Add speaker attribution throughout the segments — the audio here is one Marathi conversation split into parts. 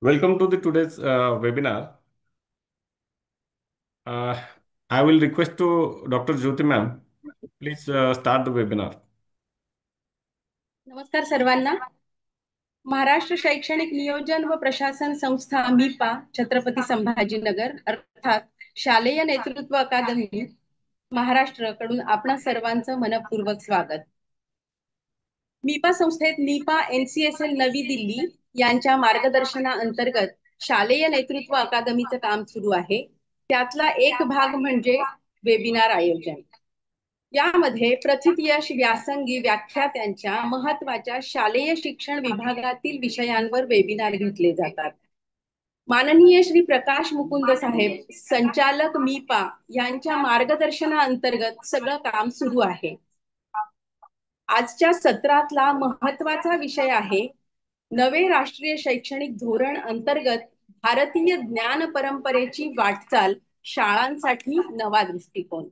Speaker 1: Welcome to the today's webinar. Uh, I will request to Dr. Jyoti ma'am, please start the webinar.
Speaker 2: नमस्कार सर्वांना. महाराष्ट्र शैक्षणिक नियोजन व प्रशासन संस्था MIPA छत्रपती संभाजीनगर अर्थात शालेय नेतृत्व अकादमी महाराष्ट्र कडून आपणा सर्वांचं मनपूर्वक स्वागत. MIPA संस्थेत MIPA NCSL नवी दिल्ली यांच्या मार्गदर्शनाअंतर्गत शालेय नेतृत्व अकादमीचं काम सुरू आहे. त्यातला एक भाग म्हणजे वेबिनार आयोजन. यामध्ये प्रथितयश व्यासंगी व्याख्यात्यांच्या महत्वाच्या शालेय शिक्षण विभागातील विषयांवर वेबिनार घेतले जातात. माननीय श्री प्रकाश मुकुंद साहेब संचालक MIPA यांच्या मार्गदर्शनाअंतर्गत सगळं काम सुरू आहे. आजच्या सत्रातला महत्वाचा विषय आहे नवे राष्ट्रीय शैक्षणिक धोरण अंतर्गत भारतीय ज्ञान परंपरेची वाटचाल, शाळांसाठी नवा दृष्टिकोन.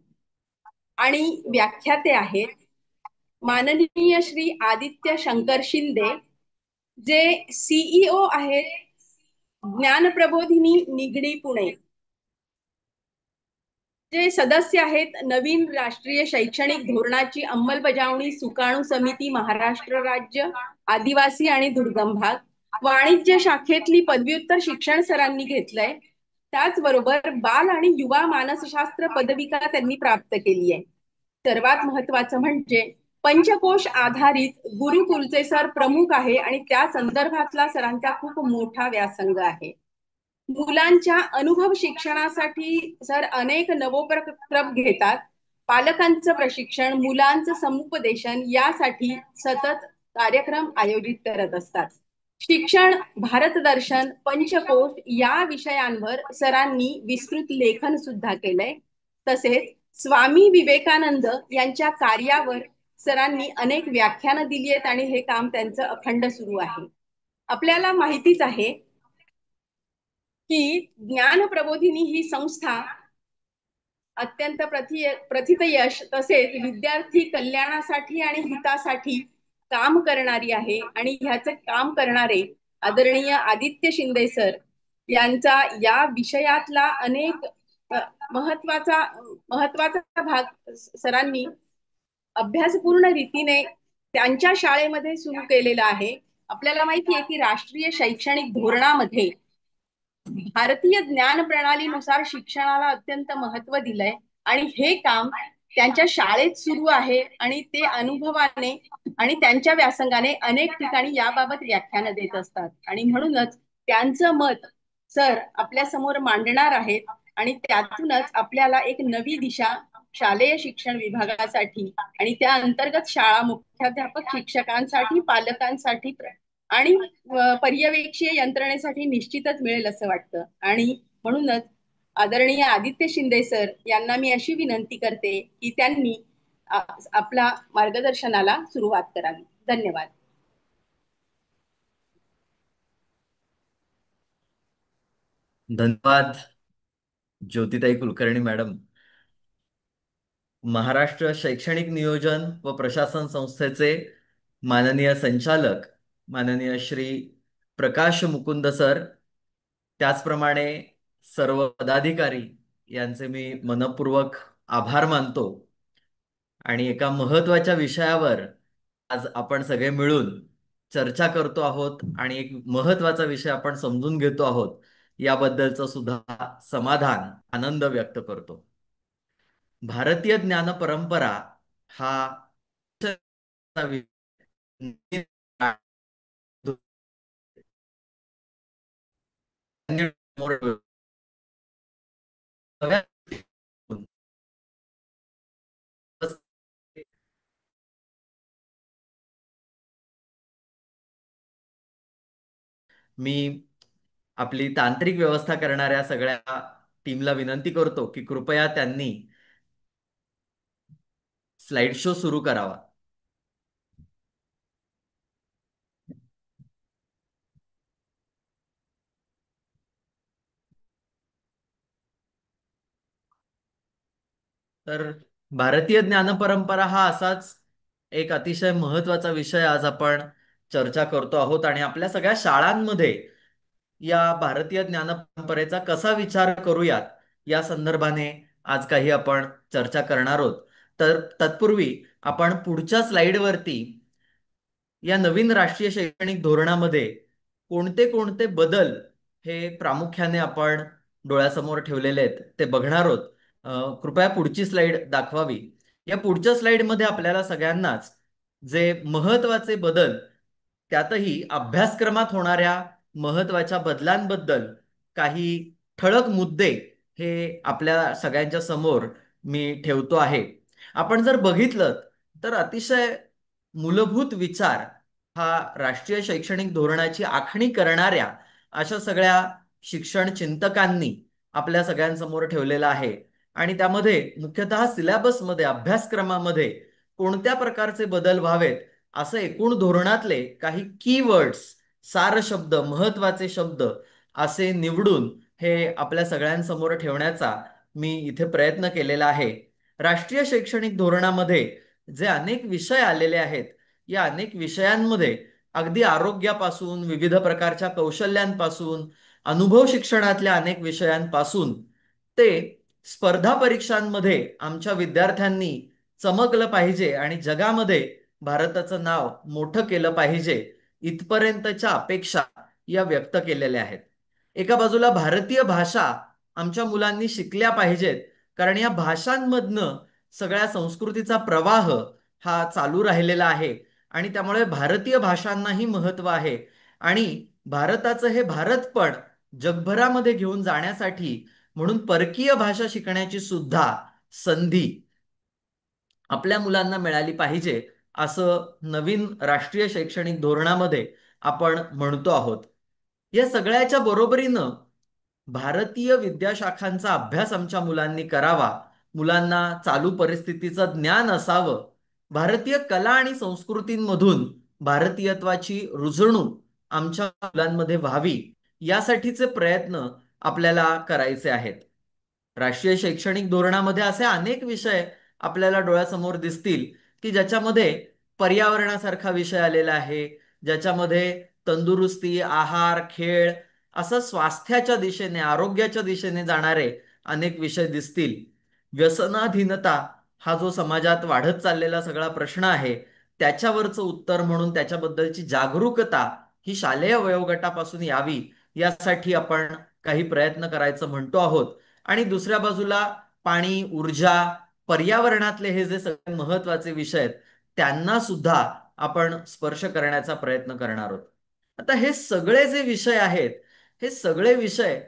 Speaker 2: आणि व्याख्याते आहेत माननीय श्री आदित्य शंकर शिंदे, जे CEO आहेत ज्ञान प्रबोधिनी निगडी पुणे, जे सदस्य आहेत नवीन राष्ट्रीय शैक्षणिक धोरणाची अंमलबजावणी सुकाणू समिती महाराष्ट्र राज्य आदिवासी आणि दुर्गम भाग, वाणिज्य शाखेतली पदव्युत्तर शिक्षण सरांनी घेतलंय. त्याचबरोबर बाल आणि युवा मानसशास्त्र पदविका त्यांनी प्राप्त केली आहे. सर्वात महत्वाचं म्हणजे पंचकोश आधारित गुरुकुलचे सर प्रमुख आहे आणि त्या संदर्भातला सरांचा खूप मोठा व्यासंग आहे. मुलांच्या अनुभव शिक्षणासाठी सर अनेक नवोपक्रम घेतात. पालकांचं प्रशिक्षण, मुलांचं समुपदेशन यासाठी सतत कार्यक्रम आयोजित करत असतात. शिक्षण, भारत दर्शन, पंचकोश या विषयांवर सरांनी विस्तृत लेखन सुद्धा केलंय. तसेच स्वामी विवेकानंद यांच्या कार्यावर सरांनी अनेक व्याख्यानं दिली आहेत आणि हे काम त्यांचं अखंड सुरू आहे. आपल्याला माहितीच आहे की ज्ञान प्रबोधिनी ही संस्था अत्यंत प्रथितयश तसेच विद्यार्थी कल्याणासाठी आणि हितासाठी काम करणारी आहे. आणि ह्याचे काम करणारे आदरणीय आदित्य शिंदे सर यांचा या विषयातला अनेक महत्वाचा महत्वाचा भाग सरांनी अभ्यासपूर्ण रीतीने त्यांच्या शाळेमध्ये सुरू केलेला आहे. आपल्याला माहिती आहे की राष्ट्रीय शैक्षणिक धोरणामध्ये भारतीय ज्ञान प्रणालीनुसार शिक्षणाला अत्यंत महत्व दिलंय आणि हे काम त्यांच्या शाळेत सुरू आहे आणि ते अनुभवाने आणि त्यांच्या व्यासंगाने अनेक ठिकाणी याबाबत व्याख्यानं देत असतात. आणि म्हणूनच त्यांचं मत सर आपल्या समोर मांडणार आहेत आणि त्यातूनच आपल्याला एक नवी दिशा शालेय शिक्षण विभागासाठी आणि त्या अंतर्गत शाळा मुख्याध्यापक शिक्षकांसाठी, पालकांसाठी आणि पर्यवेक्षीय यंत्रणेसाठी निश्चितच मिळेल असं वाटतं. आणि म्हणूनच आदरणीय आदित्य शिंदे सर यांना मी अशी विनंती करते की त्यांनी आपला मार्गदर्शनाला सुरुवात करावी. धन्यवाद.
Speaker 3: धन्यवाद ज्योतिताई कुलकर्णी मॅडम. महाराष्ट्र शैक्षणिक नियोजन व प्रशासन संस्थेचे माननीय संचालक माननीय श्री प्रकाश मुकुंद सर, त्याचप्रमाणे सर्व पदाधिकारी यांचे मी मनपूर्वक आभार मानतो. आणि एका महत्त्वाच्या विषयावर आज आपण सगळे मिळून चर्चा करतो आहोत आणि एक महत्त्वाचा विषय आपण समजून घेतो आहोत, याबद्दलचं सुद्धा समाधान, आनंद व्यक्त करतो. भारतीय ज्ञान परंपरा हा मी आपली तांत्रिक व्यवस्था करणाऱ्या सगळ्या टीमला विनंती करतो की कृपया त्यांनी स्लाइड शो सुरू करावा. तर भारतीय ज्ञानपरंपरा हा असाच एक अतिशय महत्त्वाचा विषय आज आपण चर्चा करतो आहोत आणि आपल्या सगळ्या शाळांमध्ये या भारतीय ज्ञान परंपरेचा कसा विचार करूयात या संदर्भाने आज काही आपण चर्चा करणार आहोत. तर तत्पूर्वी आपण पुढच्या स्लाइडवरती या नवीन राष्ट्रीय शैक्षणिक धोरणामध्ये कोणते कोणते बदल हे प्रामुख्याने आपण डोळ्यासमोर ठेवलेले आहेत ते बघणार आहोत. कृपया पुढची स्लाइड दाखवावी. या पुढच्या स्लाइडमध्ये आपल्याला सगळ्यांनाच जे महत्वाचे बदल, त्यातही अभ्यासक्रमात होणाऱ्या महत्वाच्या बदलांबद्दल काही ठळक मुद्दे हे आपल्या सगळ्यांच्या समोर मी ठेवतो आहे. आपण जर बघितलं तर अतिशय मूलभूत विचार हा राष्ट्रीय शैक्षणिक धोरणाची आखणी करणाऱ्या अशा सगळ्या शिक्षण चिंतकांनी आपल्या सगळ्यांसमोर ठेवलेला आहे. आणि त्यामध्ये मुख्यतः सिलेबसमध्ये, अभ्यासक्रमामध्ये कोणत्या प्रकारचे बदल व्हावेत असं एकूण धोरणातले काही कीवर्ड्स, सार शब्द, महत्वाचे शब्द असे निवडून हे आपल्या सगळ्यांसमोर ठेवण्याचा मी इथे प्रयत्न केलेला आहे. राष्ट्रीय शैक्षणिक धोरणामध्ये जे अनेक विषय आलेले आहेत, या अनेक विषयांमध्ये अगदी आरोग्यापासून, विविध प्रकारच्या कौशल्यांपासून, अनुभव शिक्षणातल्या अनेक विषयांपासून ते स्पर्धा परीक्षांमध्ये आमच्या विद्यार्थ्यांनी चमकलं पाहिजे आणि जगामध्ये भारताचं नाव मोठं केलं पाहिजे इथपर्यंतच्या अपेक्षा या व्यक्त केलेल्या आहेत. एका बाजूला भारतीय भाषा आमच्या मुलांनी शिकल्या पाहिजेत, कारण या भाषांमधनं सगळ्या संस्कृतीचा प्रवाह हा चालू राहिलेला आहे आणि त्यामुळे भारतीय भाषांनाही महत्व आहे. आणि भारताचं हे भारतपण जगभरामध्ये घेऊन जाण्यासाठी म्हणून परकीय भाषा शिकण्याची सुद्धा संधी आपल्या मुलांना मिळाली पाहिजे असं नवीन राष्ट्रीय शैक्षणिक धोरणामध्ये आपण म्हणतो आहोत. या सगळ्याच्या बरोबरीनं भारतीय विद्याशाखांचा अभ्यास आमच्या मुलांनी करावा, मुलांना चालू परिस्थितीचं ज्ञान असावं, भारतीय कला आणि संस्कृतींमधून भारतीयत्वाची रुजवणूक आमच्या मुलांमध्ये व्हावी, यासाठीचे प्रयत्न आपल्याला करायचे आहेत. राष्ट्रीय शैक्षणिक धोरणामध्ये असे अनेक विषय आपल्याला डोळ्यासमोर दिसतील की ज्याच्यामध्ये पर्यावरणासारखा विषय आलेला आहे, ज्याच्यामध्ये तंदुरुस्ती, आहार, खेळ असं स्वास्थ्याच्या दिशेने, आरोग्याच्या दिशेने जाणारे अनेक विषय दिसतील. व्यसनाधीनता हा जो समाजात वाढत चाललेला सगळा प्रश्न आहे, त्याच्यावरचं उत्तर म्हणून त्याच्याबद्दलची जागरूकता ही शालेय वयोगटापासून यावी, यासाठी आपण काही प्रयत्न करायचं म्हणतो आहोत. आणि दुसऱ्या बाजूला पाणी, ऊर्जा, पर्यावरणातले हे जे सगळे महत्वाचे विषय आहेत त्यांना सुद्धा आपण स्पर्श करण्याचा प्रयत्न करणार आहोत. आता हे सगळे जे विषय आहेत, हे सगळे विषय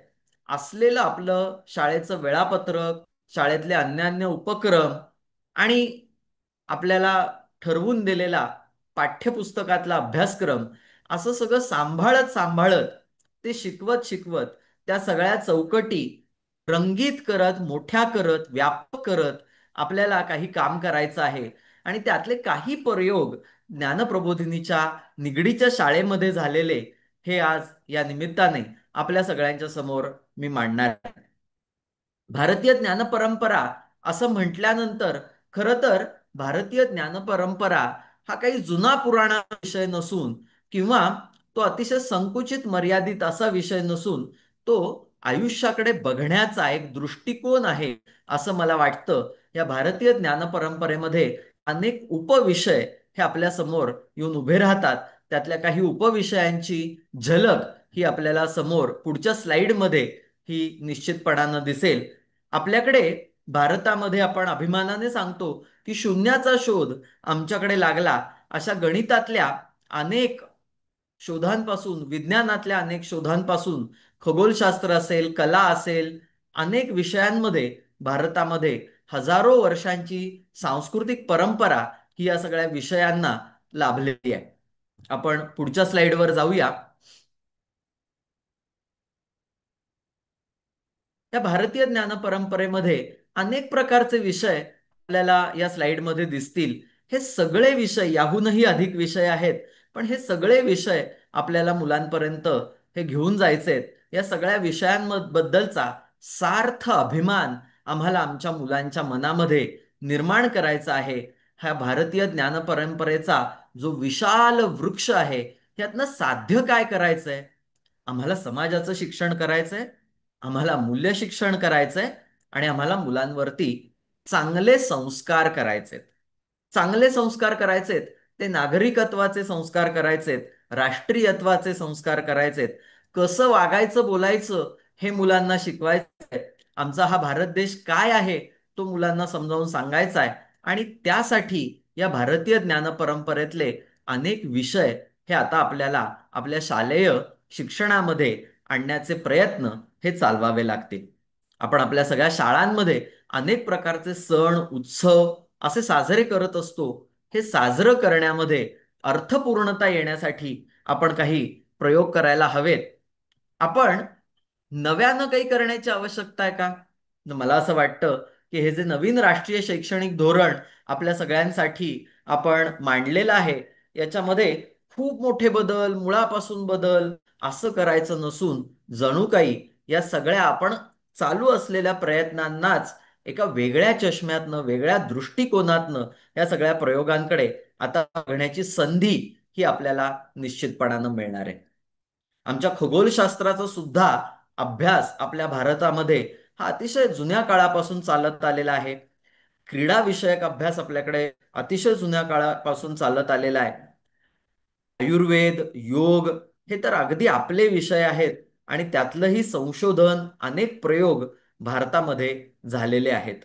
Speaker 3: असलेलं आपलं शाळेचं वेळापत्रक, शाळेतले अन्यान्य उपक्रम आणि आपल्याला ठरवून दिलेला पाठ्यपुस्तकातला अभ्यासक्रम असं सगळं सांभाळत सांभाळत, ते शिकवत शिकवत त्या सगळ्या चौकटी रंगीत करत, मोठ्या करत, व्यापक करत आपल्याला काही काम करायचं आहे. आणि त्यातले काही प्रयोग ज्ञानप्रबोधिनीच्या निगडीच्या शाळेमध्ये झालेले हे आज या निमित्ताने आपल्या सगळ्यांच्या समोर मी मांडणार आहे. भारतीय ज्ञानपरंपरा असं म्हटल्यानंतर खरं तर भारतीय ज्ञानपरंपरा हा काही जुना पुराणा विषय नसून किंवा तो अतिशय संकुचित मर्यादित असा विषय नसून तो आयुष्याकडे बघण्याचा एक दृष्टिकोन आहे असं मला वाटतं. या भारतीय ज्ञानपरंपरेमध्ये अनेक उपविषय हे आपल्या समोर येऊन उभे राहतात. त्यातल्या काही उपविषयांची झलक ही आपल्याला समोर पुढच्या स्लाइडमध्ये ही निश्चितपणानं दिसेल. आपल्याकडे भारतामध्ये आपण अभिमानाने सांगतो की शून्याचा शोध आमच्याकडे लागला. अशा गणितातल्या अनेक शोधांपासून, विज्ञानातल्या अनेक शोधांपासून, खगोलशास्त्र असेल, कला असेल, अनेक विषयांमध्ये भारतामध्ये हजारो वर्षांची सांस्कृतिक परंपरा ही या सगळ्या विषयांना लाभलेली आहे. आपण पुढच्या स्लाइडवर जाऊया. या भारतीय ज्ञान परंपरेमध्ये अनेक प्रकारचे विषय आपल्याला या स्लाइडमध्ये दिसतील. हे सगळे विषय, याहूनही अधिक विषय आहेत, पण हे सगळे विषय आपल्याला मुलांपर्यंत हे घेऊन जायचे आहेत. या सगळ्या विषयांबद्दलचा सार्थ अभिमान आम्हाला आमच्या मुलांच्या मनामध्ये निर्माण करायचा आहे. हा भारतीय ज्ञान परंपरेचा जो विशाल वृक्ष आहे, यातनं साध्य काय करायचंय, आम्हाला समाजाचं शिक्षण करायचंय, आम्हाला मूल्य शिक्षण करायचंय आणि आम्हाला मुलांवरती चांगले संस्कार करायचेत. चांगले संस्कार करायचेत, ते नागरिकत्वाचे संस्कार करायचेत, राष्ट्रीयत्वाचे संस्कार करायचेत. कसं वागायचं बोलायचं हे मुलांना शिकवायचंय. आमचा हा भारत देश काय आहे तो मुलांना समजावून सांगायचा आहे. आणि त्यासाठी या भारतीय ज्ञान परंपरेतले अनेक विषय हे आता आपल्याला आपल्या शालेय शिक्षणामध्ये आणण्याचे प्रयत्न हे चालवावे लागतील. आपण आपल्या सगळ्या शाळांमध्ये अनेक प्रकारचे सण उत्सव असे साजरे करत असतो. हे साजरं करण्यामध्ये अर्थपूर्णता येण्यासाठी आपण काही प्रयोग करायला हवेत. आपण नव्यानं काही करण्याची आवश्यकता आहे का? मला असं वाटतं की हे जे नवीन राष्ट्रीय शैक्षणिक धोरण आपल्या सगळ्यांसाठी आपण मांडलेलं आहे, याच्यामध्ये खूप मोठे बदल, मुळापासून बदल असं करायचं नसून जणू काही या सगळ्या आपण चालू असलेल्या प्रयत्नांनाच एका वेगळ्या चष्म्यातनं, वेगळ्या दृष्टिकोनातनं या सगळ्या प्रयोगांकडे आता बघण्याची संधी ही आपल्याला निश्चितपणानं मिळणार आहे. आमच्या खगोलशास्त्राचा सुद्धा अभ्यास आपल्या भारतामध्ये हा अतिशय जुन्या काळापासून चालत आलेला आहे. क्रीडा विषयक अभ्यास आपल्याकडे अतिशय जुन्या काळापासून चालत आलेला आहे. आयुर्वेद, योग हे तर अगदी आपले विषय आहेत आणि त्यातलंही संशोधन, अनेक प्रयोग भारतामध्ये झालेले आहेत.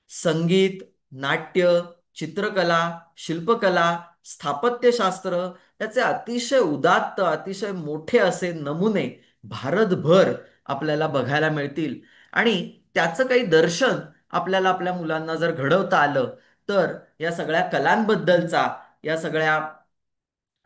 Speaker 3: संगीत, नाट्य, चित्रकला, शिल्पकला, स्थापत्यशास्त्र याचे अतिशय उदात्त, अतिशय मोठे असे नमुने भारतभर आपल्याला बघायला मिळतील. आणि त्याचं काही दर्शन आपल्याला आपल्या मुलांना जर घडवता आलं तर या सगळ्या कलांबद्दलचा, या सगळ्या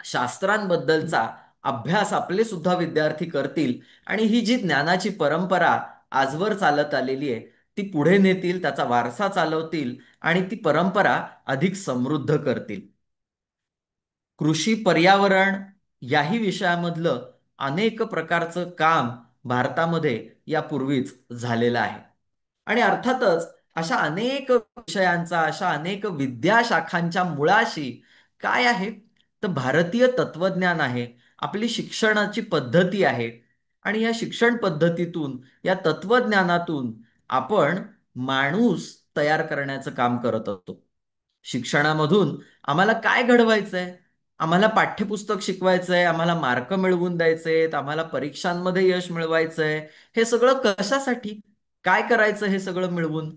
Speaker 3: शास्त्रांबद्दलचा अभ्यास आपले सुद्धा विद्यार्थी करतील आणि ही जी ज्ञानाची परंपरा आजवर चालत आलेली आहे ती पुढे नेतील, त्याचा वारसा चालवतील आणि ती परंपरा अधिक समृद्ध करतील. कृषी पर्यावरण याही विषयामधलं अनेक प्रकारचं काम भारतामध्ये यापूर्वीच झालेलं आहे. आणि अर्थातच अशा अनेक विषयांचा, अशा अनेक विद्याशाखांच्या मुळाशी काय आहे तर भारतीय तत्वज्ञान आहे, आपली शिक्षणाची पद्धती आहे. आणि या शिक्षण पद्धतीतून, या तत्वज्ञानातून आपण माणूस तयार करण्याचं काम करत असतो. शिक्षणामधून आम्हाला काय घडवायचंय? आम्हाला पाठ्यपुस्तक शिकवायचंय, आम्हाला मार्क मिळवून द्यायचेत, आम्हाला परीक्षांमध्ये यश मिळवायचंय. हे सगळं कशासाठी? काय करायचं हे सगळं मिळवून?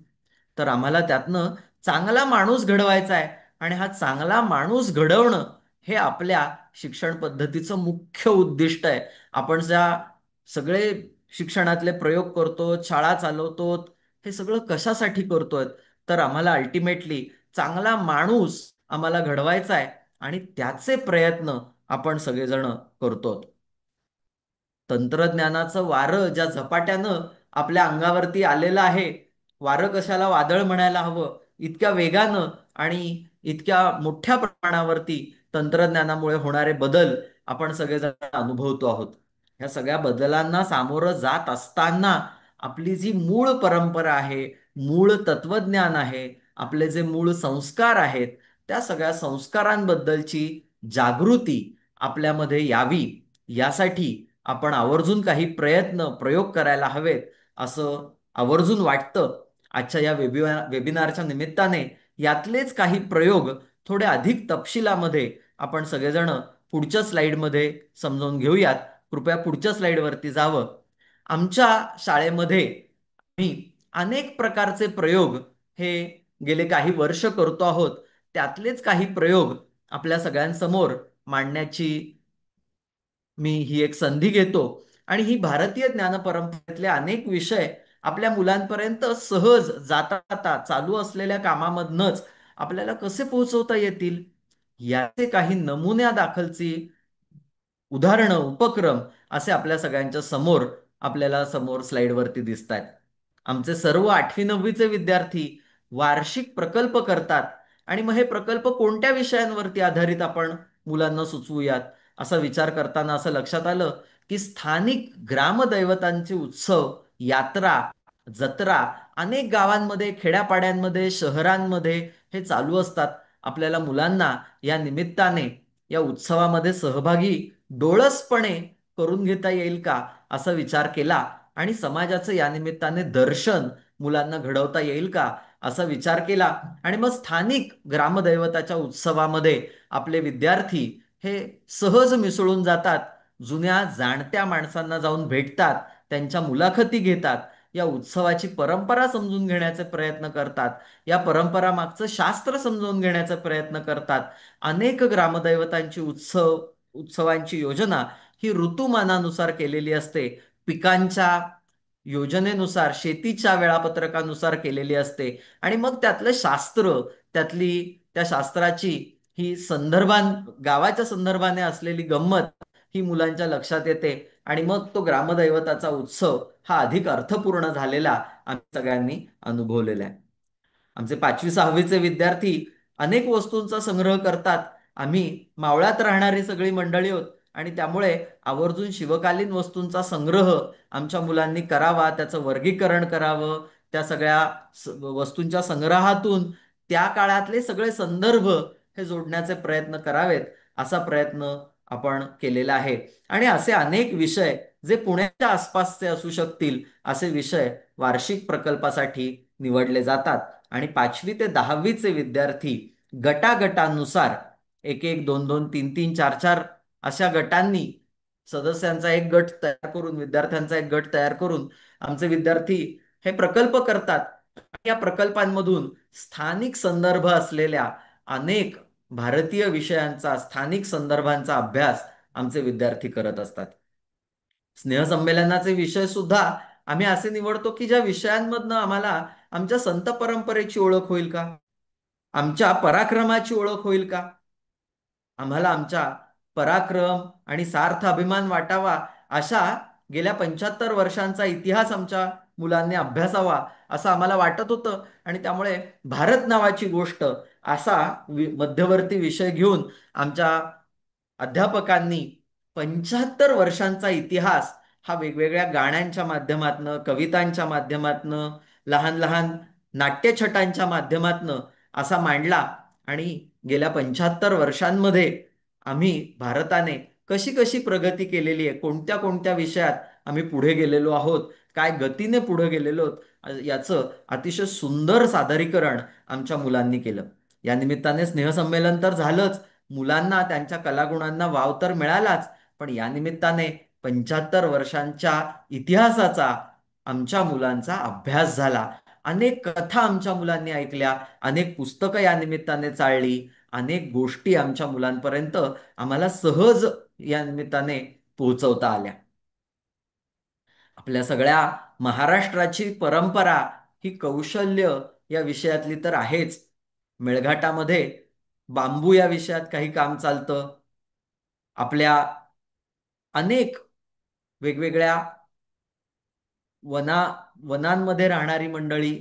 Speaker 3: तर आम्हाला त्यातनं चांगला माणूस घडवायचा आहे. आणि हा चांगला माणूस घडवणं हे आपल्या शिक्षण पद्धतीचं मुख्य उद्दिष्ट आहे. आपण ज्या सगळे शिक्षणातले प्रयोग करतो, शाळा चालवतो, हे सगळं कशासाठी करतोय? तर आम्हाला अल्टिमेटली चांगला माणूस आम्हाला घडवायचा आहे आणि त्याचे प्रयत्न आपण सगळेजण करतो. तंत्रज्ञानाचं वारं ज्या झपाट्यानं आपल्या अंगावरती आलेलं आहे, वारं कशाला वादळ म्हणायला हवं, इतक्या वेगानं आणि इतक्या मोठ्या प्रमाणावरती तंत्रज्ञानामुळे होणारे बदल आपण सगळेजण अनुभवतो आहोत. ह्या सगळ्या बदलांना सामोरं जात असताना आपली जी मूळ परंपरा आहे, मूळ तत्वज्ञान आहे, आपले जे मूळ संस्कार आहेत, त्या सगळ्या संस्कारांबद्दलची जागृती आपल्यामध्ये यावी, यासाठी आपण आवर्जून काही प्रयत्न प्रयोग करायला हवेत असं आवर्जून वाटतं. आजच्या या वेबिनारच्या निमित्ताने यातलेच काही प्रयोग थोडे अधिक तपशिलामध्ये आपण सगळेजण पुढच्या स्लाइडमध्ये समजावून घेऊयात. कृपया पुढच्या स्लाइडवरती जावं. आमच्या शाळेमध्ये मी अनेक प्रकारचे प्रयोग हे गेले काही वर्ष करतो आहोत. त्यातलेच काही प्रयोग आपल्या सगळ्यांसमोर मांडण्याची मी ही एक संधी घेतो. आणि ही भारतीय ज्ञान परंपरेतले अनेक विषय आपल्या मुलांपर्यंत सहज जाता जाता चालू असलेल्या कामामधनच आपल्याला कसे पोहोचवता येतील याचे काही नमुन्या दाखलची उदाहरणं, उपक्रम असे आपल्या सगळ्यांच्या समोर आपल्याला समोर स्लाइडवरती दिसत आहेत. आमचे सर्व 8वी-9वीचे विद्यार्थी वार्षिक प्रकल्प करतात. आणि मग हे प्रकल्प कोणत्या विषयांवरती आधारित आपण मुलांना सुचवूयात असा विचार करताना असं लक्षात आलं की स्थानिक ग्रामदैवतांचे उत्सव, यात्रा, जत्रा अनेक गावांमध्ये, खेड्यापाड्यांमध्ये, शहरांमध्ये हे चालू असतात. आपल्याला मुलांना या निमित्ताने या उत्सवामध्ये सहभागी डोळसपणे करून घेता येईल का असा विचार केला आणि समाजाचं या निमित्ताने दर्शन मुलांना घडवता येईल का असा विचार केला आणि मग स्थानिक ग्रामदैवताच्या उत्सवामध्ये आपले विद्यार्थी हे सहज मिसळून जातात, जुन्या जाणत्या माणसांना जाऊन भेटतात, त्यांच्या मुलाखती घेतात, या उत्सवाची परंपरा समजून घेण्याचे प्रयत्न करतात, या परंपरा मागचं शास्त्र समजून घेण्याचा प्रयत्न करतात. अनेक ग्रामदैवतांची उत्सवांची योजना ही ऋतुमानानुसार केलेली असते, पिकांच्या योजनेनुसार, शेतीच्या वेळापत्रकानुसार केलेली असते आणि मग त्यातलं शास्त्र, त्यातली त्या शास्त्राची ही गावाच्या संदर्भाने असलेली गंमत ही मुलांच्या लक्षात येते आणि मग तो ग्रामदैवताचा उत्सव हा अधिक अर्थपूर्ण झालेला आम्ही सगळ्यांनी अनुभवलेला आहे. आमचे 5वी 6वीचे विद्यार्थी अनेक वस्तूंचा संग्रह करतात. आम्ही मावळात राहणारी सगळी मंडळी आहोत आणि त्यामुळे आवर्जून शिवकालीन वस्तूंचा संग्रह आमच्या मुलांनी करावा, त्याचं वर्गीकरण करावं, त्या सगळ्या वस्तूंच्या संग्रहातून त्या काळातले सगळे संदर्भ हे जोडण्याचे प्रयत्न करावेत असा प्रयत्न आपण केलेला आहे. आणि असे अनेक विषय जे पुण्याच्या आसपासचे असू शकतील असे विषय वार्षिक प्रकल्पासाठी निवडले जातात आणि 5वी ते 10वीचे विद्यार्थी गटागटानुसार एक एक दोन दोन तीन तीन चार चार अशा गटांनी सदस्यांचा एक गट तयार करून, विद्यार्थ्यांचा एक गट तयार करून आमचे विद्यार्थी हे प्रकल्प करतात. या प्रकल्पांमधून स्थानिक संदर्भ असलेल्या अनेक भारतीय विषयांचा, स्थानिक संदर्भांचा अभ्यास आमचे विद्यार्थी करत असतात. स्नेहसंमेलनाचे विषय सुद्धा आम्ही असे निवडतो की ज्या विषयांमधनं आम्हाला आमच्या संत परंपरेची ओळख होईल का, आमच्या पराक्रमाची ओळख होईल का, आम्हाला आमच्या पराक्रम आणि सार्थ अभिमान वाटावा अशा गेल्या 75 वर्षांचा इतिहास आमच्या मुलांनी अभ्यासावा असं आम्हाला वाटत होतं. आणि त्यामुळे भारत नावाची गोष्ट असा मध्यवर्ती विषय घेऊन आमच्या अध्यापकांनी 75 वर्षांचा इतिहास हा वेगवेगळ्या गाण्यांच्या माध्यमातनं, कवितांच्या माध्यमातनं, लहान लहान नाट्यछटांच्या माध्यमातनं असा मांडला आणि गेल्या 75 वर्षांमध्ये आम्ही भारताने कशी कशी प्रगती केलेली आहे, कोणत्या कोणत्या विषयात आम्ही पुढे गेलेलो आहोत, काय गतीने पुढे गेलेलो आहोत याचं अतिशय सुंदर सादरीकरण आमच्या मुलांनी केलं. या निमित्ताने स्नेहसंमेलन तर झालंच, मुलांना त्यांच्या कलागुणांना वाव तर मिळालाच, पण या निमित्ताने 75 वर्षांच्या इतिहासाचा आमच्या मुलांचा अभ्यास झाला. अनेक कथा आमच्या मुलांनी ऐकल्या, अनेक पुस्तकं या निमित्ताने चाळली, अनेक गोष्टी आमच्या मुलांपर्यंत आम्हाला सहज या निमित्ताने पोहोचवता आल्या. आपल्या सगळ्या महाराष्ट्राची परंपरा ही कौशल्य या विषयातली तर आहेच. मेळघाटामध्ये बांबू या विषयात काही काम चालतं. आपल्या अनेक वेगवेगळ्या वना वनांमध्ये राहणारी मंडळी,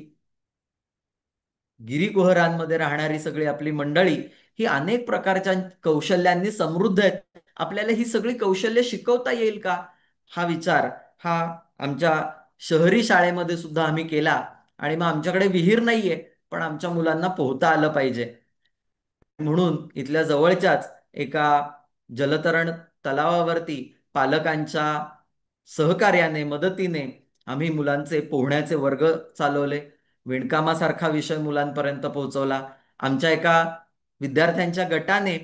Speaker 3: गिरीगुहारांमध्ये राहणारी सगळी आपली मंडळी ही अनेक प्रकारच्या कौशल्यांनी समृद्ध आहेत. आपल्याला ही सगळी कौशल्य शिकवता येईल का हा विचार हा आमच्या शहरी शाळेमध्ये सुद्धा आम्ही केला. आणि मग आमच्याकडे विहीर नाहीये, पण आमच्या मुलांना पोहता आलं पाहिजे म्हणून इथल्या जवळच्याच एका जलतरण तलावावरती पालकांच्या सहकार्याने, मदतीने आम्ही मुलांचे पोहण्याचे वर्ग चालवले. विणकामासारखा विषय मुलांपर्यंत पोहोचवला. आमच्या एका विद्यार्थ्यांच्या गटाने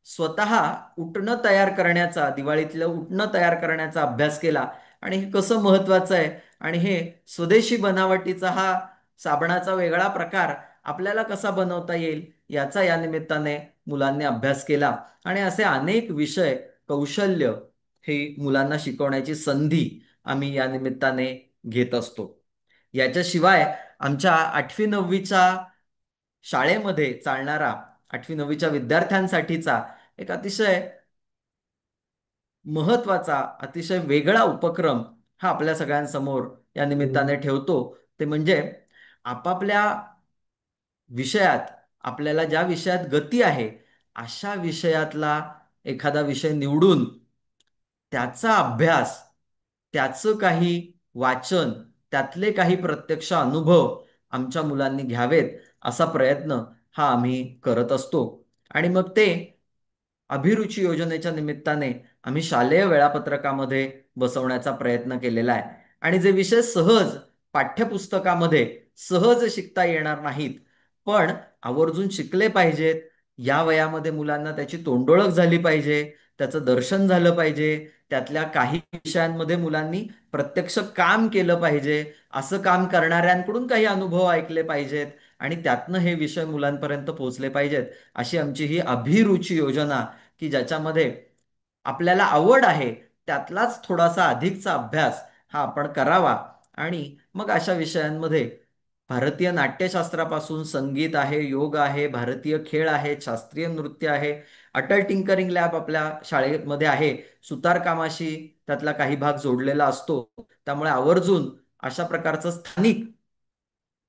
Speaker 3: स्वतः उटणं तयार करण्याचा, दिवाळीतलं उटणं तयार करण्याचा अभ्यास केला आणि हे कसं महत्वाचं आहे आणि हे स्वदेशी बनावटीचा हा साबणाचा वेगळा प्रकार आपल्याला कसा बनवता येईल याचा या निमित्ताने मुलांनी अभ्यास केला. आणि असे अनेक विषय, कौशल्य हे मुलांना शिकवण्याची संधी आम्ही या निमित्ताने घेत असतो. याच्याशिवाय आमच्या 8वी 9वीच्या शाळेमध्ये चालणारा 8वी 9वीच्या विद्यार्थ्यांसाठीचा एक अतिशय महत्वाचा, अतिशय वेगळा उपक्रम हा आपल्या सगळ्यांसमोर या निमित्ताने ठेवतो. ते म्हणजे आपापल्या विषयात, आपल्याला ज्या विषयात गती आहे अशा विषयातला एखादा विषय निवडून त्याचा अभ्यास, त्याचं काही वाचन, त्यातले काही प्रत्यक्ष अनुभव आमच्या मुलांनी घ्यावेत असा प्रयत्न हा आम्ही करत असतो. आणि मग ते अभिरुची योजनेच्या निमित्ताने आम्ही शालेय वेळापत्रकामध्ये बसवण्याचा प्रयत्न केलेला आहे. आणि जे विषय सहज पाठ्यपुस्तकामध्ये सहज शिकता येणार नाहीत, पण आवर्जून शिकले पाहिजेत, या वयामध्ये मुलांना त्याची तोंडओळख झाली पाहिजे, त्याचं दर्शन झालं पाहिजे, त्यातल्या काही विषयांमध्ये मुलांनी प्रत्यक्ष काम केलं पाहिजे, असं काम करणाऱ्यांकडून काही अनुभव ऐकले पाहिजेत आणि त्यातनं हे विषय मुलांपर्यंत पोहोचले पाहिजेत, अशी आमची ही अभिरुची योजना, की ज्याच्यामध्ये आपल्याला आवड आहे त्यातलाच थोडासा अधिकचा अभ्यास हा आपण करावा. आणि मग अशा विषयांमध्ये भारतीय नाट्यशास्त्रापासून संगीत आहे, योग आहे, भारतीय खेळ आहे, शास्त्रीय नृत्य आहे, अटल टिंकरिंग लॅब आपल्या शाळेमध्ये आहे, सुतारकामाशी त्यातला काही भाग जोडलेला असतो. त्यामुळे आवर्जून अशा प्रकारचं स्थानिक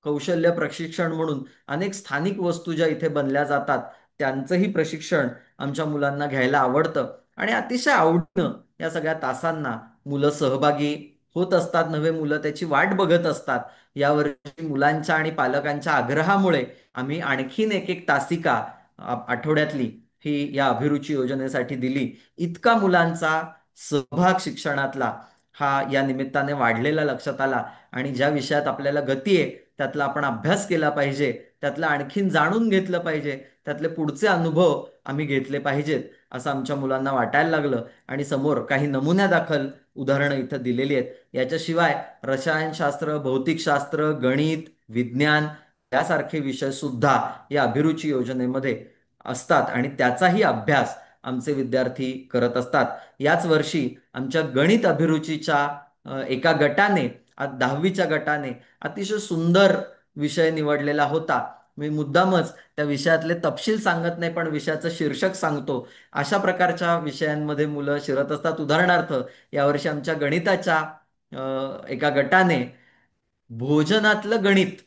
Speaker 3: कौशल्य प्रशिक्षण म्हणून अनेक स्थानिक वस्तू ज्या इथे बनल्या जातात त्यांचंही प्रशिक्षण आमच्या मुलांना घ्यायला आवडतं. आणि अतिशय आवडीनं या सगळ्या तासांना मुलं सहभागी होत असतात, नवे मुलं त्याची वाट बघत असतात. यावर्षी मुलांच्या आणि पालकांच्या आग्रहामुळे आम्ही आणखीन एक एक तासिका आठवड्यातली ही या अभिरुची योजनेसाठी दिली. इतका मुलांचा सहभाग शिक्षणातला हा या निमित्ताने वाढलेला लक्षात आला. आणि ज्या विषयात आपल्याला गती आहे त्यातला आपण अभ्यास केला पाहिजे, त्यातलं आणखीन जाणून घेतलं पाहिजे, त्यातले पुढचे अनुभव आम्ही घेतले पाहिजेत असं आमच्या मुलांना वाटायला लागलं. आणि समोर काही नमुन्यादाखल उदाहरणं इथं दिलेली आहेत. याच्याशिवाय रसायनशास्त्र, भौतिकशास्त्र, गणित, विज्ञान यासारखे विषय सुद्धा या अभिरुची योजनेमध्ये असतात आणि त्याचाही अभ्यास आमचे विद्यार्थी करत असतात. याच वर्षी आमच्या गणित अभिरुचीच्या एका गटाने, 10वीच्या गटाने अतिशय सुंदर विषय निवडलेला होता. मी मुद्दामच त्या विषयातले तपशील सांगत नाही, पण विषयाचं शीर्षक सांगतो. अशा प्रकारच्या विषयांमध्ये मुलं शिरत असतात. उदाहरणार्थ, यावर्षी आमच्या गणिताच्या एका गटाने भोजनातलं गणित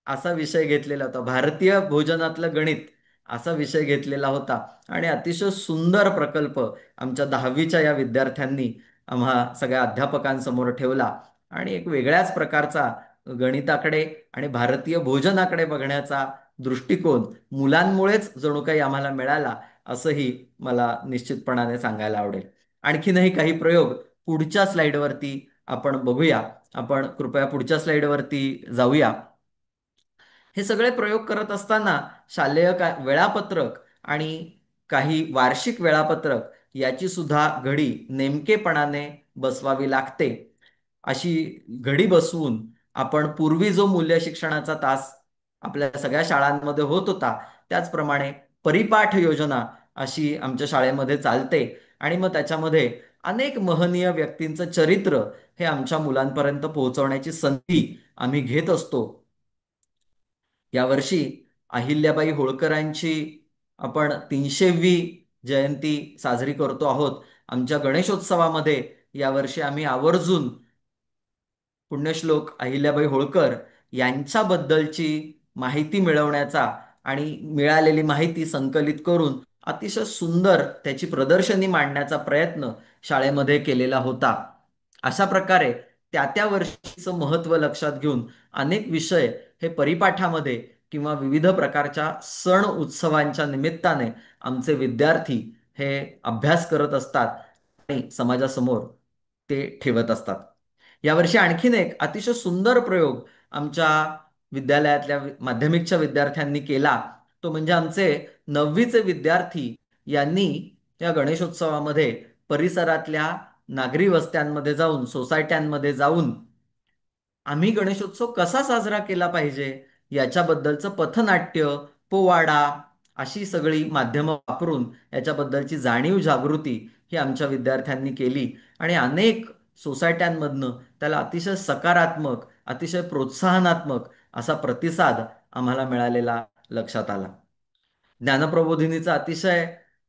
Speaker 3: असा विषय घेतलेला होता. भारतीय भोजनातलं गणित असा विषय घेतलेला होता. आणि अतिशय सुंदर प्रकल्प आमच्या 10वीच्या या विद्यार्थ्यांनी आम्हा सगळ्या अध्यापकांसमोर ठेवला. आणि एक वेगळ्याच प्रकारचा गणिताकडे आणि भारतीय भोजनाकडे बघण्याचा दृष्टिकोन मुलांमुळेच जणू काही आम्हाला मिळाला, असंही मला निश्चितपणाने सांगायला आवडेल. आणखीनही काही प्रयोग पुढच्या स्लाइडवरती आपण बघूया. आपण कृपया पुढच्या स्लाइडवरती जाऊया. हे सगळे प्रयोग करत असताना शालेय वेळापत्रक आणि काही वार्षिक वेळापत्रक याची सुद्धा घडी नेमकेपणाने बसवावी लागते. अशी घडी बसवून आपण पूर्वी जो मूल्य शिक्षणाचा तास आपल्या सगळ्या शाळांमध्ये होत होता त्याचप्रमाणे परिपाठ योजना अशी आमच्या शाळेमध्ये चालते. आणि मग त्याच्यामध्ये अनेक महनीय व्यक्तींचं चरित्र हे आमच्या मुलांपर्यंत पोहोचवण्याची संधी आम्ही घेत असतो. यावर्षी अहिल्याबाई होळकरांची आपण 300वी जयंती साजरी करतो आहोत. आमच्या गणेशोत्सवामध्ये यावर्षी आम्ही आवर्जून पुण्यश्लोक अहिल्याबाई होळकर यांच्याबद्दलची माहिती मिळवण्याचा आणि मिळालेली माहिती संकलित करून अतिशय सुंदर त्याची प्रदर्शनी मांडण्याचा प्रयत्न शाळेमध्ये केलेला होता. अशा प्रकारे त्या त्या वर्षीचं महत्त्व लक्षात घेऊन अनेक विषय हे परिपाठामध्ये किंवा विविध प्रकारच्या सण उत्सवांच्या निमित्ताने आमचे विद्यार्थी हे अभ्यास करत असतात आणि समाजासमोर ते ठेवत असतात. यावर्षी आणखीन एक अतिशय सुंदर प्रयोग आमच्या विद्यालयातल्या माध्यमिकच्या विद्यार्थ्यांनी केला. तो म्हणजे आमचे 9वीचे विद्यार्थी यांनी या गणेशोत्सवामध्ये परिसरातल्या नागरी वस्त्यांमध्ये जाऊन, सोसायट्यांमध्ये जाऊन आम्ही गणेशोत्सव कसा साजरा केला पाहिजे याच्याबद्दलचं पथनाट्य, पोवाडा अशी सगळी माध्यमं वापरून याच्याबद्दलची जाणीव जागृती ही आमच्या विद्यार्थ्यांनी केली. आणि अनेक सोसायट्यांमधनं त्याला अतिशय सकारात्मक, अतिशय प्रोत्साहनात्मक असा प्रतिसाद आम्हाला मिळालेला लक्षात आला. ज्ञानप्रबोधिनीचं अतिशय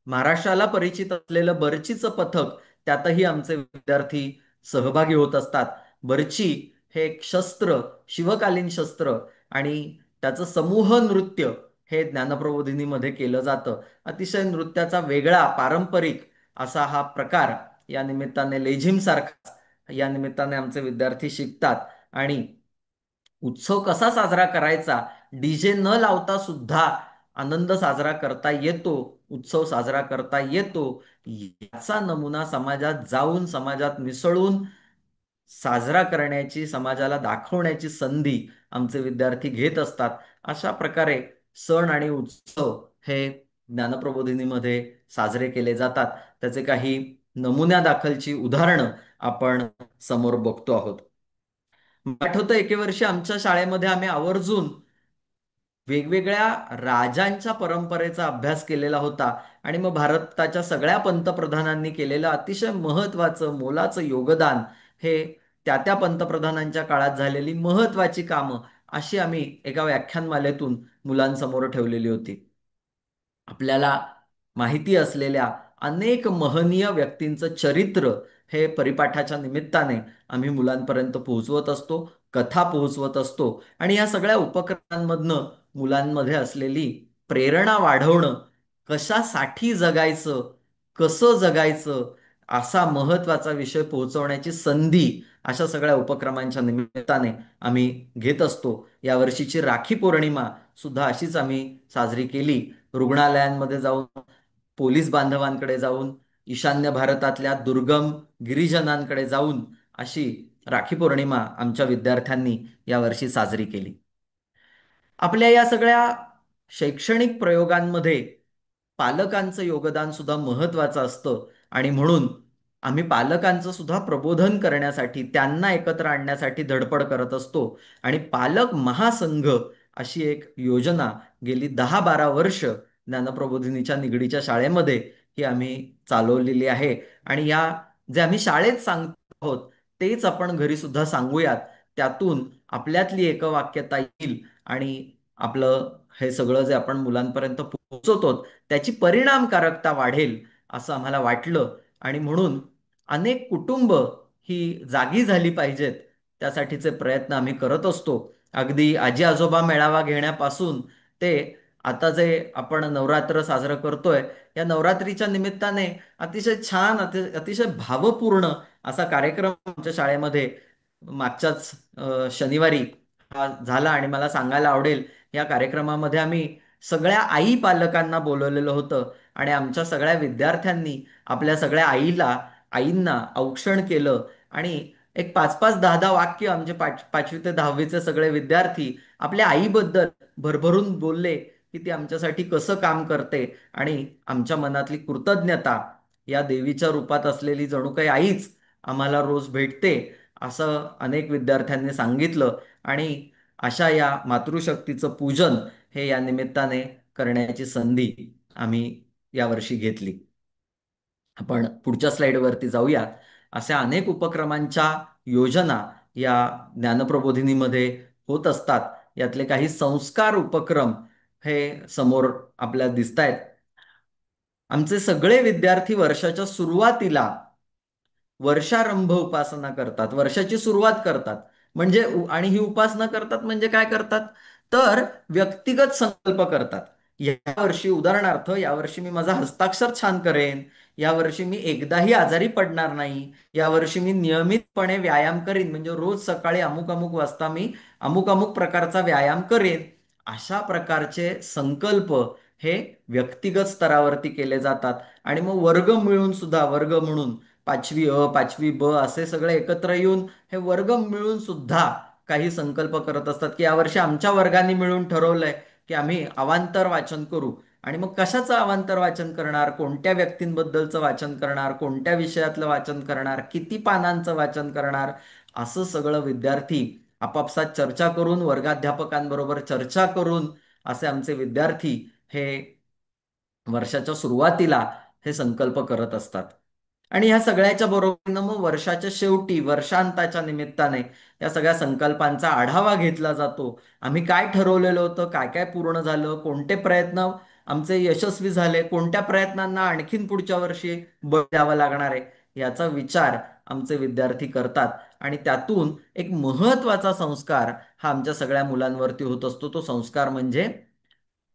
Speaker 3: महाराष्ट्राला परिचित असलेलं बर्चीचं पथक, त्यातही आमचे विद्यार्थी सहभागी होत असतात. बर्ची हे एक शस्त्र, शिवकालीन शस्त्र आणि त्याचं समूह नृत्य हे ज्ञानप्रबोधिनीमध्ये केलं जातं. अतिशय नृत्याचा वेगळा पारंपरिक असा हा प्रकार या निमित्ताने लेझिम सारखा या निमित्ताने आमचे विद्यार्थी शिकतात. आणि उत्सव कसा साजरा करायचा, डीजे न लावता सुद्धा आनंद साजरा करता येतो उत्सव साजरा करता येतो, याचा नमुना समाजात जाऊन समाजात मिसळून साजरा करण्याची, समाजाला दाखवण्याची संधी आमचे विद्यार्थी घेत असतात. अशा प्रकारे सण आणि उत्सव हे ज्ञानप्रबोधिनीमध्ये साजरे केले जातात. त्याचे काही नमुन्यादाखलची उदाहरणं आपण समोर बघतो आहोत. मला आठवतं एके वर्षी आमच्या शाळेमध्ये आम्ही आवर्जून वेगवेगळ्या राजांच्या परंपरेचा अभ्यास केलेला होता आणि मग भारताच्या सगळ्या पंतप्रधानांनी केलेलं अतिशय महत्त्वाचं मोलाचं योगदान हे त्या त्या पंतप्रधानांच्या काळात झालेली महत्त्वाची कामं अशी आम्ही एका व्याख्यानमालेतून मुलांसमोर ठेवलेली होती. आपल्याला माहिती असलेल्या अनेक महनीय व्यक्तींचं चरित्र हे परिपाठाच्या निमित्ताने आम्ही मुलांपर्यंत पोहोचवत असतो, कथा पोहोचवत असतो आणि या सगळ्या उपक्रमांमधनं मुलांमध्ये असलेली प्रेरणा वाढवणं, कशासाठी जगायचं, कसं जगायचं असा महत्त्वाचा विषय पोहोचवण्याची संधी अशा सगळ्या उपक्रमांच्या निमित्ताने आम्ही घेत असतो. यावर्षीची राखी पौर्णिमा सुद्धा अशीच आम्ही साजरी केली. रुग्णालयांमध्ये जाऊन, पोलीस बांधवांकडे जाऊन, ईशान्य भारतातल्या दुर्गम गिरिजनांकडे जाऊन अशी राखी पौर्णिमा आमच्या विद्यार्थ्यांनी यावर्षी साजरी केली. आपल्या या सगळ्या शैक्षणिक प्रयोगांमध्ये पालकांचं योगदान सुद्धा महत्त्वाचं असतं आणि म्हणून आम्ही पालकांचं सुद्धा प्रबोधन करण्यासाठी, त्यांना एकत्र आणण्यासाठी धडपड करत असतो आणि पालक महासंघ अशी एक योजना गेली 10-12 वर्ष ज्ञानप्रबोधिनीच्या निगडीच्या शाळेमध्ये ही आम्ही चालवलेली आहे आणि या जे आम्ही शाळेत सांगतो आहोत तेच आपण घरी सुद्धा सांगूयात. त्यातून आपल्यातली एकवाक्यता येईल आणि आपलं हे सगळं जे आपण मुलांपर्यंत पोहोचवतो त्याची परिणामकारकता वाढेल असं आम्हाला वाटलं आणि म्हणून अनेक कुटुंब ही जागी झाली पाहिजेत त्यासाठीचे प्रयत्न आम्ही करत असतो. अगदी आजी आजोबा मेळावा घेण्यापासून ते आता जे आपण नवरात्र साजरं करतोय या नवरात्रीच्या निमित्ताने अतिशय छान, अतिशय भावपूर्ण असा कार्यक्रम आमच्या शाळेमध्ये मागच्याच शनिवारी हा झाला आणि मला सांगायला आवडेल या कार्यक्रमामध्ये आम्ही सगळ्या आई पालकांना बोलवलेलं होतं आणि आमच्या सगळ्या विद्यार्थ्यांनी आपल्या सगळ्या आईंना औक्षण केलं आणि एक 5-5, 10-10 वाक्य आमचे 5वी ते 10वीचे सगळे विद्यार्थी आपल्या आईबद्दल भरभरून बोलले की ती आमच्यासाठी कसं काम करते आणि आमच्या मनातली कृतज्ञता या देवीच्या रूपात असलेली जणू काही आईच आम्हाला रोज भेटते असं अनेक विद्यार्थ्यांनी सांगितलं आणि अशा या मातृशक्तीचं पूजन हे या निमित्ताने करण्याची संधी आम्ही यावर्षी घेतली. आपण पुढच्या स्लाईडवरती जाऊया. अशा अनेक उपक्रमांच्या योजना या ज्ञानप्रबोधिनीमध्ये होत असतात. यातले काही संस्कार उपक्रम हे समोर आपल्याला दिसत आहेत. आमचे सगळे विद्यार्थी वर्षाच्या सुरुवातीला वर्षारंभ उपासना करतात, वर्षाची सुरुवात करतात. म्हणजे आणि ही उपासना करतात म्हणजे काय करतात तर व्यक्तिगत संकल्प करतात. यावर्षी उदाहरणार्थ यावर्षी मी माझा हस्ताक्षर छान करेन, यावर्षी मी एकदाही आजारी पडणार नाही, यावर्षी मी नियमितपणे व्यायाम करीन म्हणजे रोज सकाळी अमुक अमुक वाजता मी अमुक अमुक प्रकारचा व्यायाम करेन. अशा प्रकारचे संकल्प हे व्यक्तिगत स्तरावरती केले जातात आणि मग वर्ग मिळून सुद्धा वर्ग म्हणून 5वी अ 5वी ब असे सगळे एकत्र येऊन हे वर्ग मिळून सुद्धा काही संकल्प करत असतात की यावर्षी आमच्या वर्गाने मिळून ठरवलंय की आम्ही अवांतर वाचन करू आणि मग कशाचं अवांतर वाचन करणार, कोणत्या व्यक्तींबद्दलचं वाचन करणार, कोणत्या विषयातलं वाचन करणार, किती पानांचं वाचन करणार असं सगळं विद्यार्थी आपापसात चर्चा करून, वर्गाध्यापकांबरोबर चर्चा करून असे आमचे विद्यार्थी हे वर्षाच्या सुरुवातीला हे संकल्प करत असतात. आणि ह्या सगळ्याच्या बरोबरीनं मग वर्षाच्या शेवटी वर्षांताच्या निमित्ताने या सगळ्या संकल्पांचा आढावा घेतला जातो. आम्ही काय ठरवलेलं होतं, काय काय पूर्ण झालं, कोणते प्रयत्न आमचे यशस्वी झाले, कोणत्या प्रयत्नांना आणखीन पुढच्या वर्षी बळ द्यावं लागणार आहे याचा विचार आमचे विद्यार्थी करतात आणि त्यातून एक महत्त्वाचा संस्कार हा आमच्या सगळ्या मुलांवरती होत असतो. तो संस्कार म्हणजे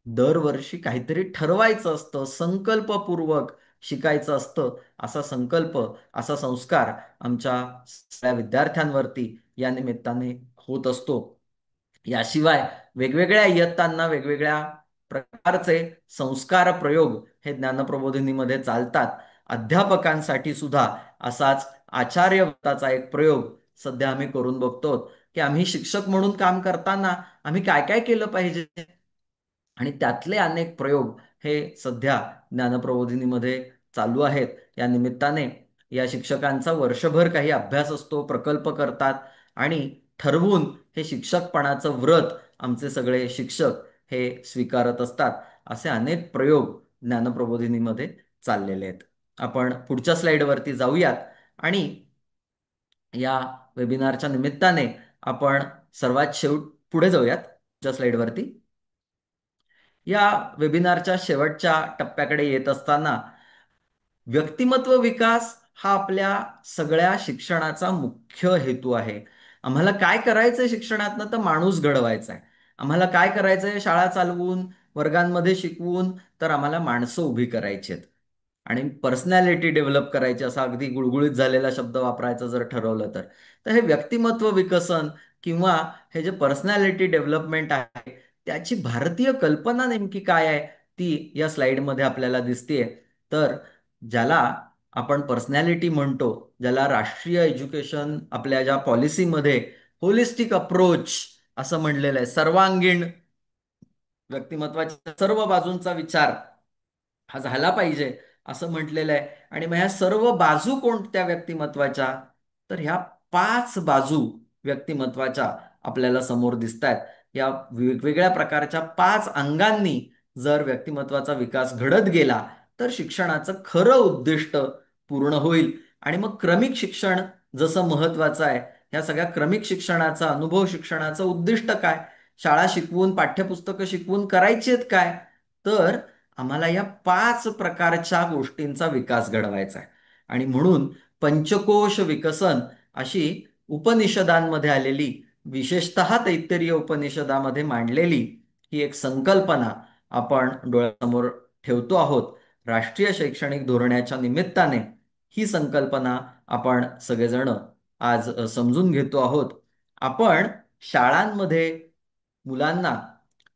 Speaker 3: दरवर्षी काहीतरी ठरवायचं असतं, संकल्पपूर्वक शिकायचं असतं. असा संकल्प, असा संस्कार आमच्या सगळ्या विद्यार्थ्यांवरती या निमित्ताने होत असतो. याशिवाय वेगवेगळ्या इयत्तांना वेगवेगळ्या प्रकारचे संस्कार प्रयोग हे ज्ञानप्रबोधिनीमध्ये चालतात. अध्यापकांसाठी सुद्धा असाच आचार्यवृत्ताचा एक प्रयोग सध्या आम्ही करून बघतो की आम्ही शिक्षक म्हणून काम करताना आम्ही काय काय केलं पाहिजे, आणि त्यातले अनेक प्रयोग हे सध्या ज्ञानप्रबोधिनीमध्ये चालू आहेत. या निमित्ताने या शिक्षकांचा वर्षभर काही अभ्यास असतो, प्रकल्प करतात आणि ठरवून हे शिक्षकपणाचं व्रत आमचे सगळे शिक्षक हे स्वीकारत असतात. असे अनेक प्रयोग ज्ञानप्रबोधिनीमध्ये चाललेले आहेत. आपण पुढच्या स्लाईडवरती जाऊयात आणि या वेबिनारच्या निमित्ताने आपण सर्वात पुढे जाऊयात पुढच्या स्लाईडवरती. या वेबिनारच्या शेवटच्या टप्प्याकडे येत असताना व्यक्तिमत्व विकास हा आपल्या सगळ्या शिक्षणाचा मुख्य हेतू आहे. आम्हाला काय करायचंय शिक्षणातनं, तर माणूस घडवायचा आहे. आम्हाला काय करायचंय शाळा चालवून वर्गांमध्ये शिकवून, तर आम्हाला माणसं उभी करायची आहेत आणि पर्सनॅलिटी डेव्हलप करायची, असा अगदी गुळगुळीत झालेला शब्द वापरायचा जर ठरवलं तर हे व्यक्तिमत्व विकसन किंवा हे जे पर्सनॅलिटी डेव्हलपमेंट आहे त्याची भारतीय कल्पना नेमकी काय आहे ती या स्लाइडमध्ये आपल्याला दिसतेय. तर ज्याला आपण पर्सनॅलिटी म्हणतो, ज्याला राष्ट्रीय एज्युकेशन आपल्या ज्या पॉलिसीमध्ये होलिस्टिक अप्रोच असं म्हणलेलं आहे, सर्वांगीण व्यक्तिमत्वाच्या सर्व बाजूंचा विचार हा झाला पाहिजे असं म्हटलेलं आहे. आणि मग ह्या सर्व बाजू कोणत्या व्यक्तिमत्वाच्या, तर ह्या 5 बाजू व्यक्तिमत्वाच्या आपल्याला समोर दिसत आहेत. या वेगवेगळ्या प्रकारच्या 5 अंगांनी जर व्यक्तिमत्वाचा विकास घडत गेला तर शिक्षणाचं खरं उद्दिष्ट पूर्ण होईल. आणि मग क्रमिक शिक्षण जसं महत्वाचं आहे, ह्या सगळ्या क्रमिक शिक्षणाचं, अनुभव शिक्षणाचं उद्दिष्ट काय, शाळा शिकवून पाठ्यपुस्तकं शिकवून करायची आहेत काय, तर आम्हाला या 5 प्रकारच्या गोष्टींचा विकास घडवायचा आहे. आणि म्हणून पंचकोश विकसन अशी उपनिषदांमध्ये आलेली, विशेषतः तैत्तिरीय उपनिषदामध्ये मांडलेली ही एक संकल्पना आपण डोळ्यासमोर ठेवतो आहोत. राष्ट्रीय शैक्षणिक धोरणाच्या निमित्ताने ही संकल्पना आपण सगळेजण आज समजून घेतो आहोत. आपण शाळांमध्ये मुलांना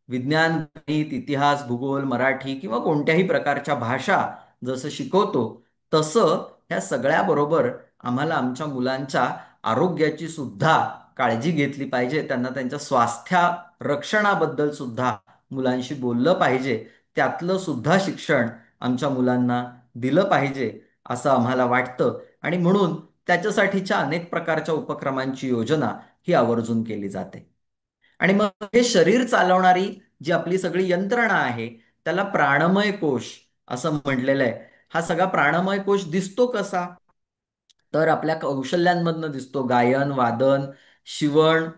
Speaker 3: विज्ञान, गणित, इतिहास, भूगोल, मराठी किंवा कोणत्याही प्रकारच्या भाषा जसं शिकवतो, तसं ह्या सगळ्याबरोबर आम्हाला आमच्या मुलांच्या आरोग्याची सुद्धा काळजी घेतली पाहिजे. त्यांना त्यांच्या स्वास्थ्य रक्षणाबद्दल सुद्धा मुलांशी बोललं पाहिजे. त्यातलं सुद्धा शिक्षण आमच्या मुलांना दिलं पाहिजे असं आम्हाला वाटतं. आणि म्हणून त्याच्यासाठीच्या अनेक प्रकारच्या उपक्रमांची योजना ही आवर्जून केली जाते. आणि मग हे शरीर चालवणारी जी आपली सगळी यंत्रणा आहे त्याला प्राणमय कोश असं म्हटलेलं आहे. हा सगळा प्राणमय कोश दिसतो कसा, तर आपल्या कौशल्यांमधनं दिसतो. गायन, वादन, शिवण,